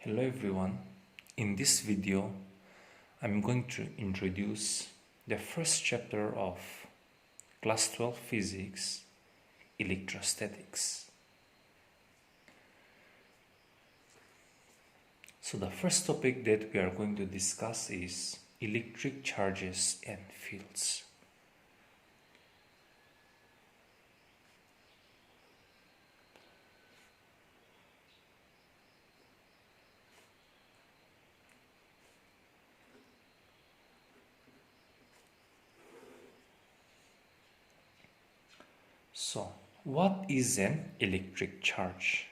Hello everyone. In this video, I'm going to introduce the first chapter of class 12 physics, electrostatics. So the first topic that we are going to discuss is electric charges and fields. So, what is an electric charge?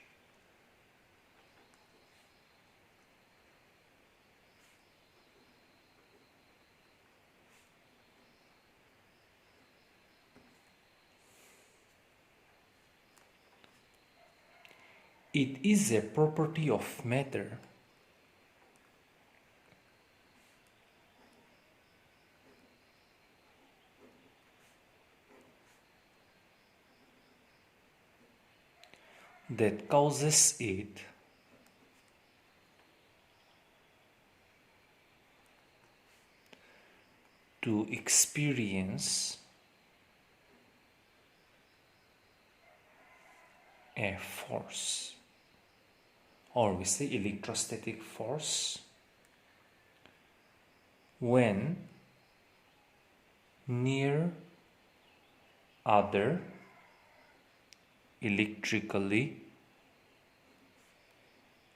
It is a property of matter that causes it to experience a force, or we say electrostatic force, when near other electrically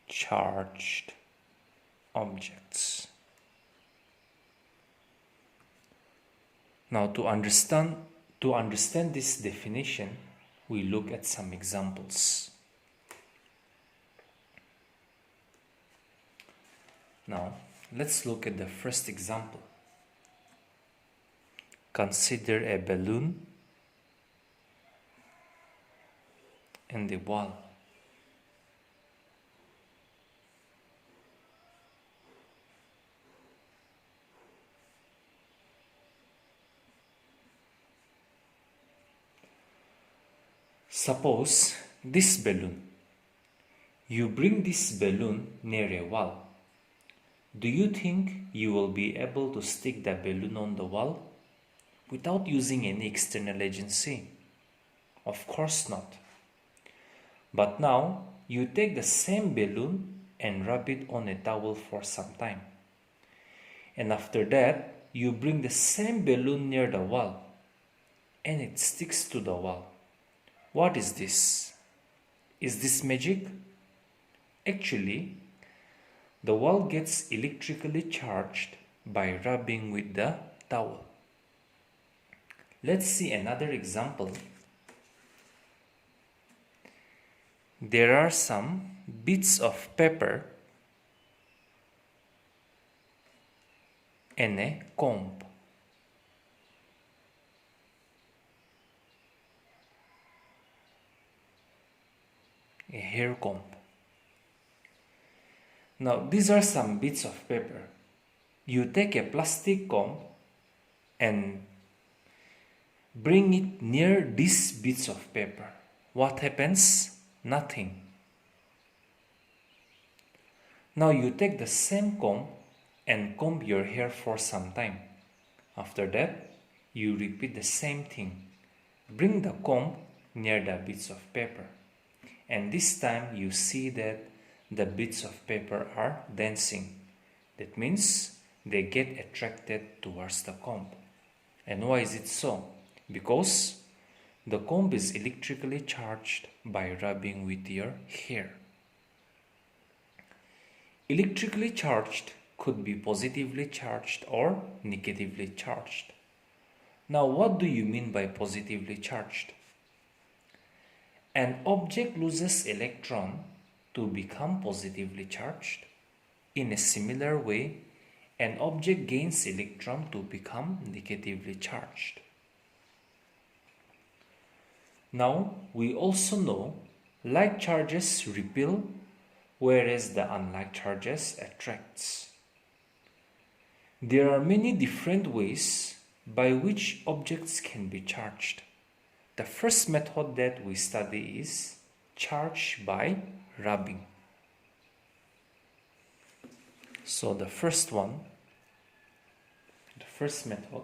charged objects. Now to understand this definition, we look at some examples. Now let's look at the first example. Consider a balloon and the wall. Suppose this balloon. You bring this balloon near a wall. Do you think you will be able to stick the balloon on the wall without using any external agency? Of course not. But now you take the same balloon and rub it on a towel for some time. And after that, you bring the same balloon near the wall and it sticks to the wall. What is this? Is this magic? Actually, the wall gets electrically charged by rubbing with the towel. Let's see another example. There are some bits of paper and a comb. A hair comb. Now these are some bits of paper. You take a plastic comb and bring it near these bits of paper. What happens? Nothing. Now you take the same comb and comb your hair for some time. After that, you repeat the same thing. Bring the comb near the bits of paper. And this time you see that the bits of paper are dancing. That means they get attracted towards the comb. And why is it so? Because the comb is electrically charged by rubbing with your hair. Electrically charged could be positively charged or negatively charged. Now, what do you mean by positively charged? An object loses electron to become positively charged. In a similar way, an object gains electron to become negatively charged. Now, we also know like charges repel, whereas the unlike charges attracts. There are many different ways by which objects can be charged. The first method that we study is charge by rubbing. So the first method,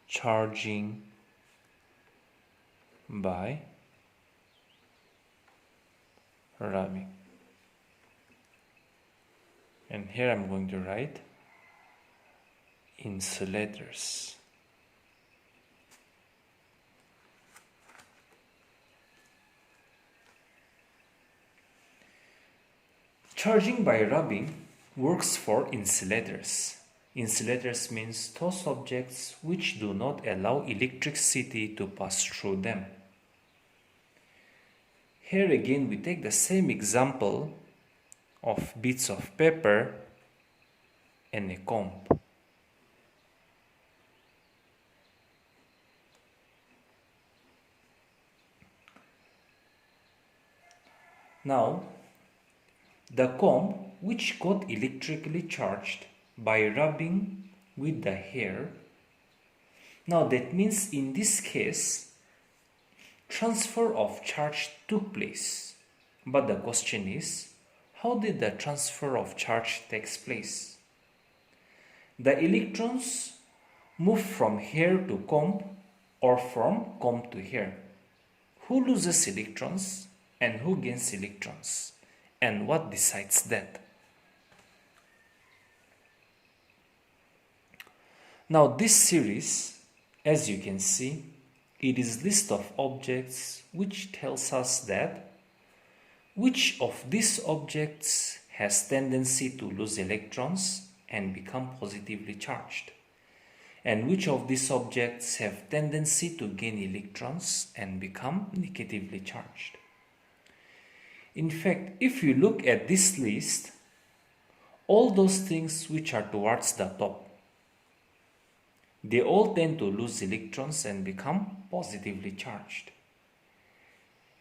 charging by rubbing. And here I'm going to write insulators. Charging by rubbing works for insulators. Insulators means those objects which do not allow electricity to pass through them. Here again we take the same example of bits of paper and a comb. Now, the comb which got electrically charged by rubbing with the hair. Now that means in this case, transfer of charge took place. But the question is, how did the transfer of charge takes place? The electrons move from hair to comb or from comb to hair. Who loses electrons and who gains electrons? And what decides that? Now this series, as you can see, it is list of objects which tells us that which of these objects has tendency to lose electrons and become positively charged, and which of these objects have tendency to gain electrons and become negatively charged. In fact, if you look at this list, all those things which are towards the top, they all tend to lose electrons and become positively charged.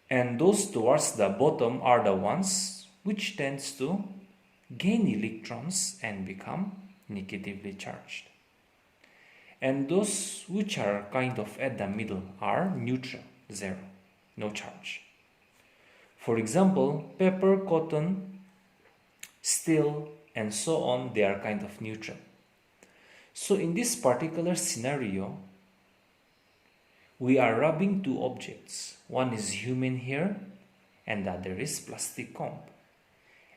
And those towards the bottom are the ones which tends to gain electrons and become negatively charged. And those which are kind of at the middle are neutral, zero, no charge. For example, paper, cotton, steel, and so on, they are kind of neutral. So in this particular scenario, we are rubbing two objects. One is human hair and the other is plastic comb.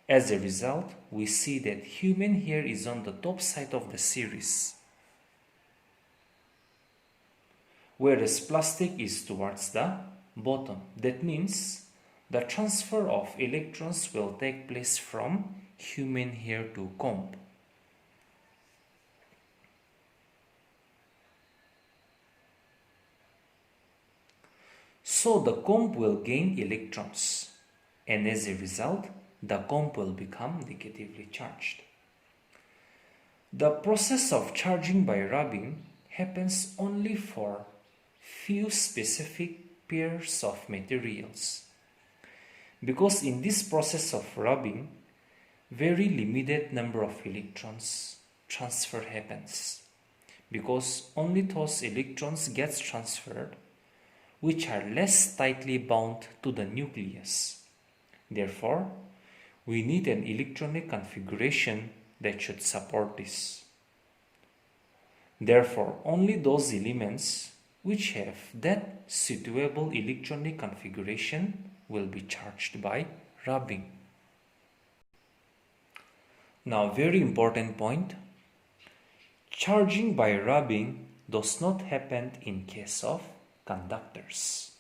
As a result, we see that human hair is on the top side of the series, whereas plastic is towards the bottom. That means the transfer of electrons will take place from human hair to comb. So the comb will gain electrons, and as a result, the comb will become negatively charged. The process of charging by rubbing happens only for few specific pairs of materials, because in this process of rubbing, very limited number of electrons transfer happens, because only those electrons gets transferred which are less tightly bound to the nucleus. Therefore, we need an electronic configuration that should support this. Therefore, only those elements which have that suitable electronic configuration will be charged by rubbing. Now, very important point, charging by rubbing does not happen in case of conductors.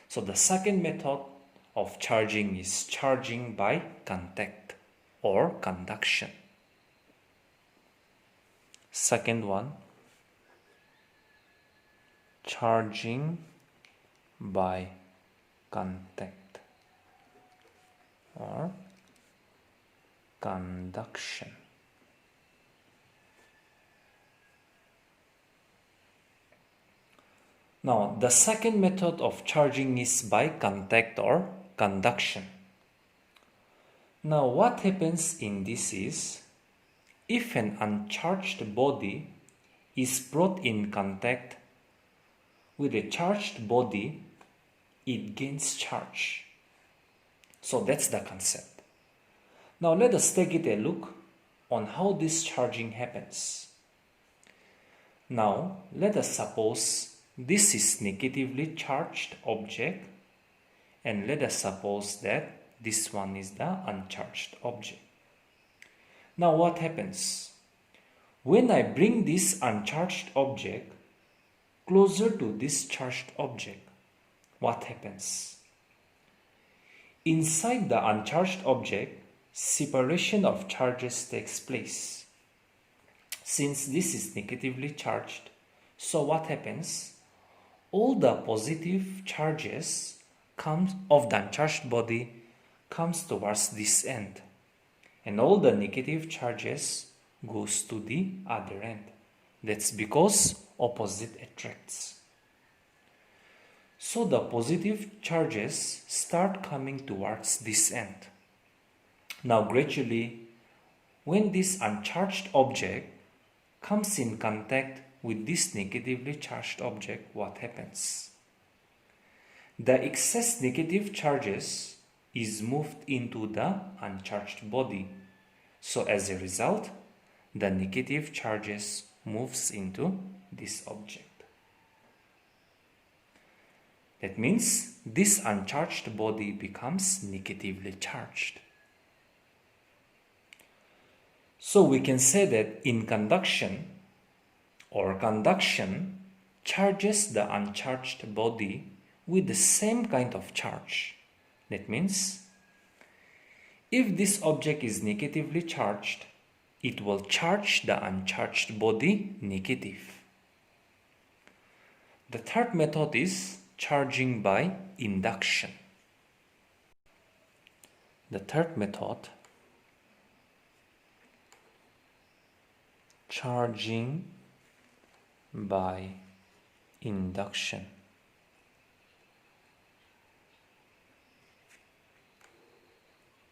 So the second method of charging is charging by contact or conduction. Second one, charging by contact or conduction. Now, the second method of charging is by contact or conduction. Now, what happens in this is, if an uncharged body is brought in contact with a charged body, it gains charge. So that's the concept. Now let us take it a look on how this charging happens. Now let us suppose this is negatively charged object, and let us suppose that this one is the uncharged object. Now what happens? When I bring this uncharged object closer to this charged object, what happens? Inside the uncharged object, separation of charges takes place. Since this is negatively charged, so what happens? All the positive charges of the uncharged body comes towards this end, and all the negative charges goes to the other end. That's because opposite attracts. So the positive charges start coming towards this end. Now gradually, when this uncharged object comes in contact with this negatively charged object, what happens? The excess negative charges is moved into the uncharged body. So as a result, the negative charges moves into this object. That means this uncharged body becomes negatively charged. So we can say that in conduction or conduction charges the uncharged body with the same kind of charge. That means if this object is negatively charged, it will charge the uncharged body negative. The third method is charging by induction. The third method, charging by induction.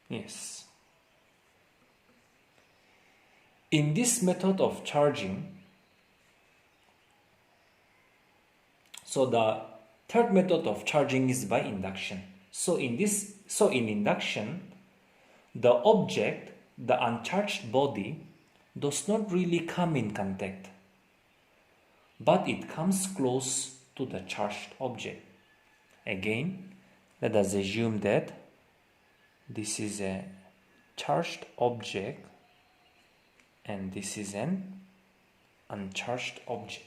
Yes. In this method of charging, so the third method of charging is by induction. So in induction, the object, the uncharged body, does not really come in contact, but it comes close to the charged object. Again, let us assume that this is a charged object and this is an uncharged object.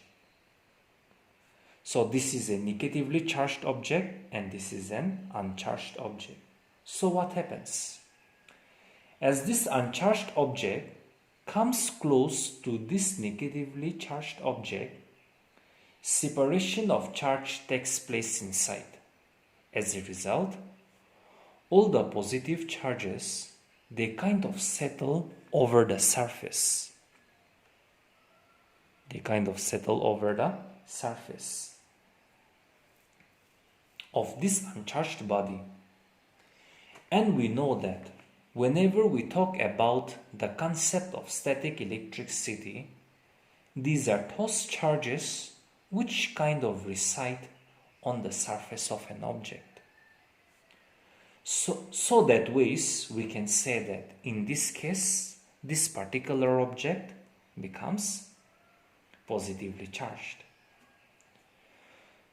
So this is a negatively charged object and this is an uncharged object. So what happens? As this uncharged object comes close to this negatively charged object, separation of charge takes place inside. As a result, all the positive charges, they kind of settle over the surface. They kind of settle over the surface of this uncharged body. And we know that whenever we talk about the concept of static electricity, these are those charges which kind of reside on the surface of an object. So that ways we can say that in this case, this particular object becomes positively charged.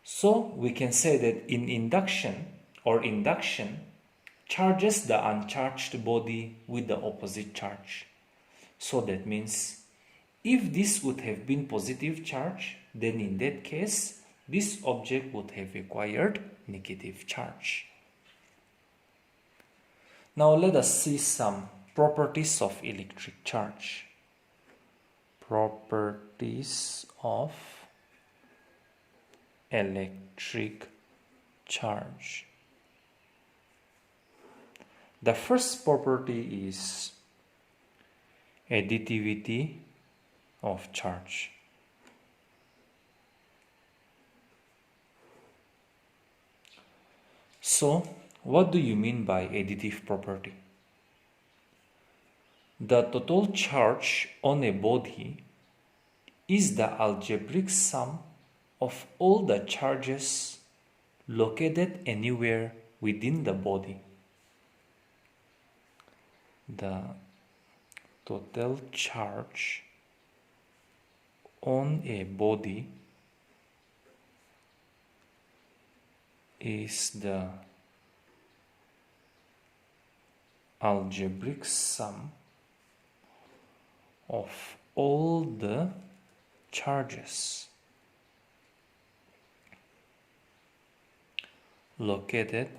So we can say that in induction, charges the uncharged body with the opposite charge. So that means if this would have been positive charge, then in that case, this object would have acquired negative charge. Now let us see some properties of electric charge. Properties of electric charge. The first property is additivity of charge. So, what do you mean by additive property? The total charge on a body is the algebraic sum of all the charges located anywhere within the body. the total charge on a body is the algebraic sum of all the charges located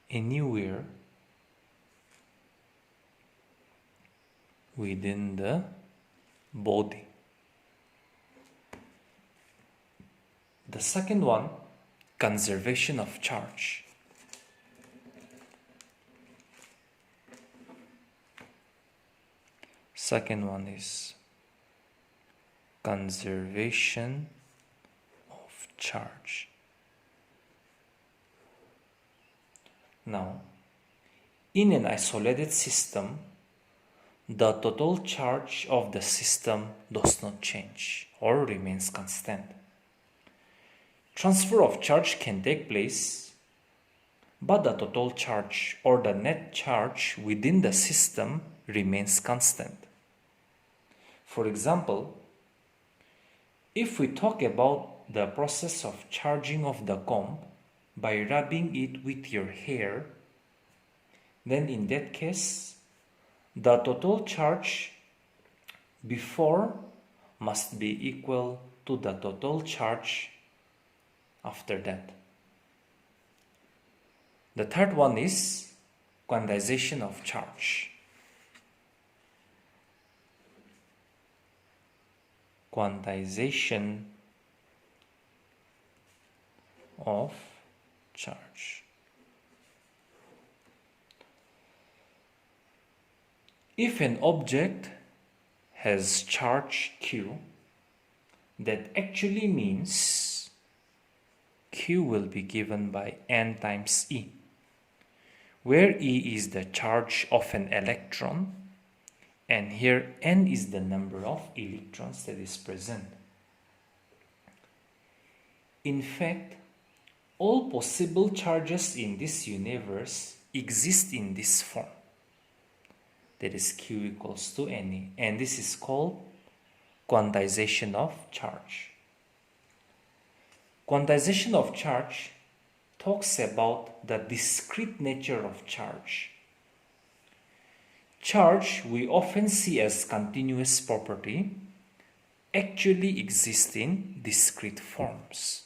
anywhere within the body. The second one, conservation of charge. Second one is conservation of charge. Now, in an isolated system, the total charge of the system does not change or remains constant. Transfer of charge can take place, but the total charge or the net charge within the system remains constant. For example, if we talk about the process of charging of the comb by rubbing it with your hair, then in that case, the total charge before must be equal to the total charge after that. The third one is quantization of charge. Quantization of charge. If an object has charge Q, that actually means Q will be given by N times E, where E is the charge of an electron, and here N is the number of electrons that is present. In fact, all possible charges in this universe exist in this form. That is Q equals to NE, and this is called quantization of charge. Quantization of charge talks about the discrete nature of charge. Charge we often see as continuous property actually exists in discrete forms.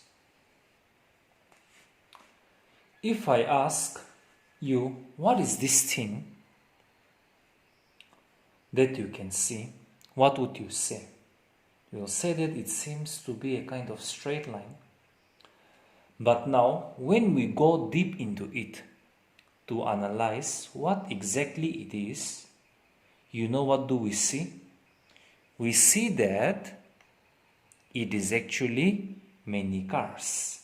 If I ask you, what is this thing that you can see, what would you say? You will say that it seems to be a kind of straight line. But now, when we go deep into it to analyze what exactly it is, you know what do we see? We see that it is actually many cars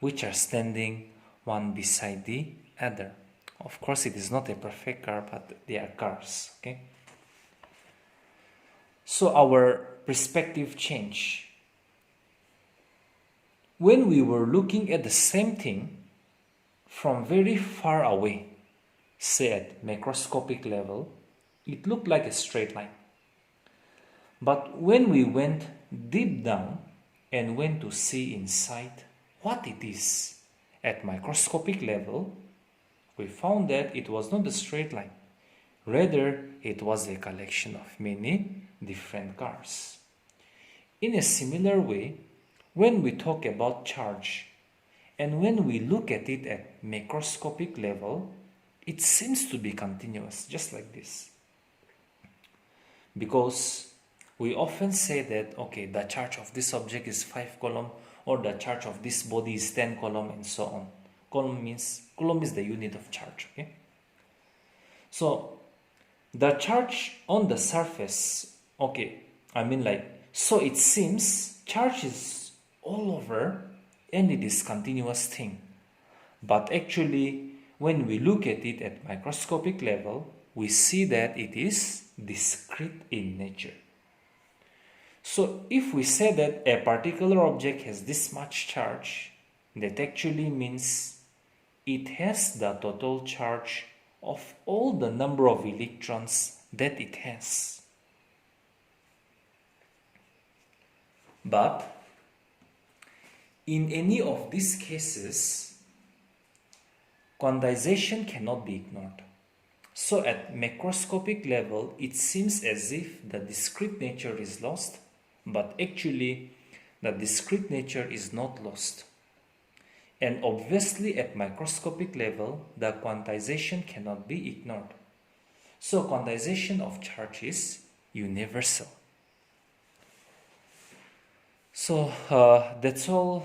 which are standing one beside the other. Of course, it is not a perfect car, but they are cars, okay? So our perspective changed. When we were looking at the same thing from very far away, say at macroscopic level, it looked like a straight line. But when we went deep down and went to see inside what it is at microscopic level, we found that it was not a straight line. Rather, it was a collection of many different cars. In a similar way, when we talk about charge and when we look at it at macroscopic level, it seems to be continuous, just like this. Because we often say that, okay, the charge of this object is 5 coulomb, or the charge of this body is 10 coulomb, and so on. Coulomb is the unit of charge, okay? So, the charge on the surface, okay, so it seems charge is all over and it is continuous thing. But actually, when we look at it at microscopic level, we see that it is discrete in nature. So if we say that a particular object has this much charge, that actually means it has the total charge of all the number of electrons that it has. But in any of these cases, quantization cannot be ignored. So at macroscopic level, it seems as if the discrete nature is lost, but actually the discrete nature is not lost. And obviously at microscopic level, the quantization cannot be ignored. So quantization of charge is universal. So that's all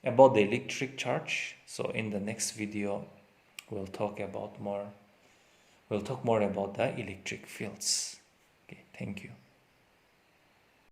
about the electric charge. So in the next video, we'll talk more about the electric fields. Okay, thank you.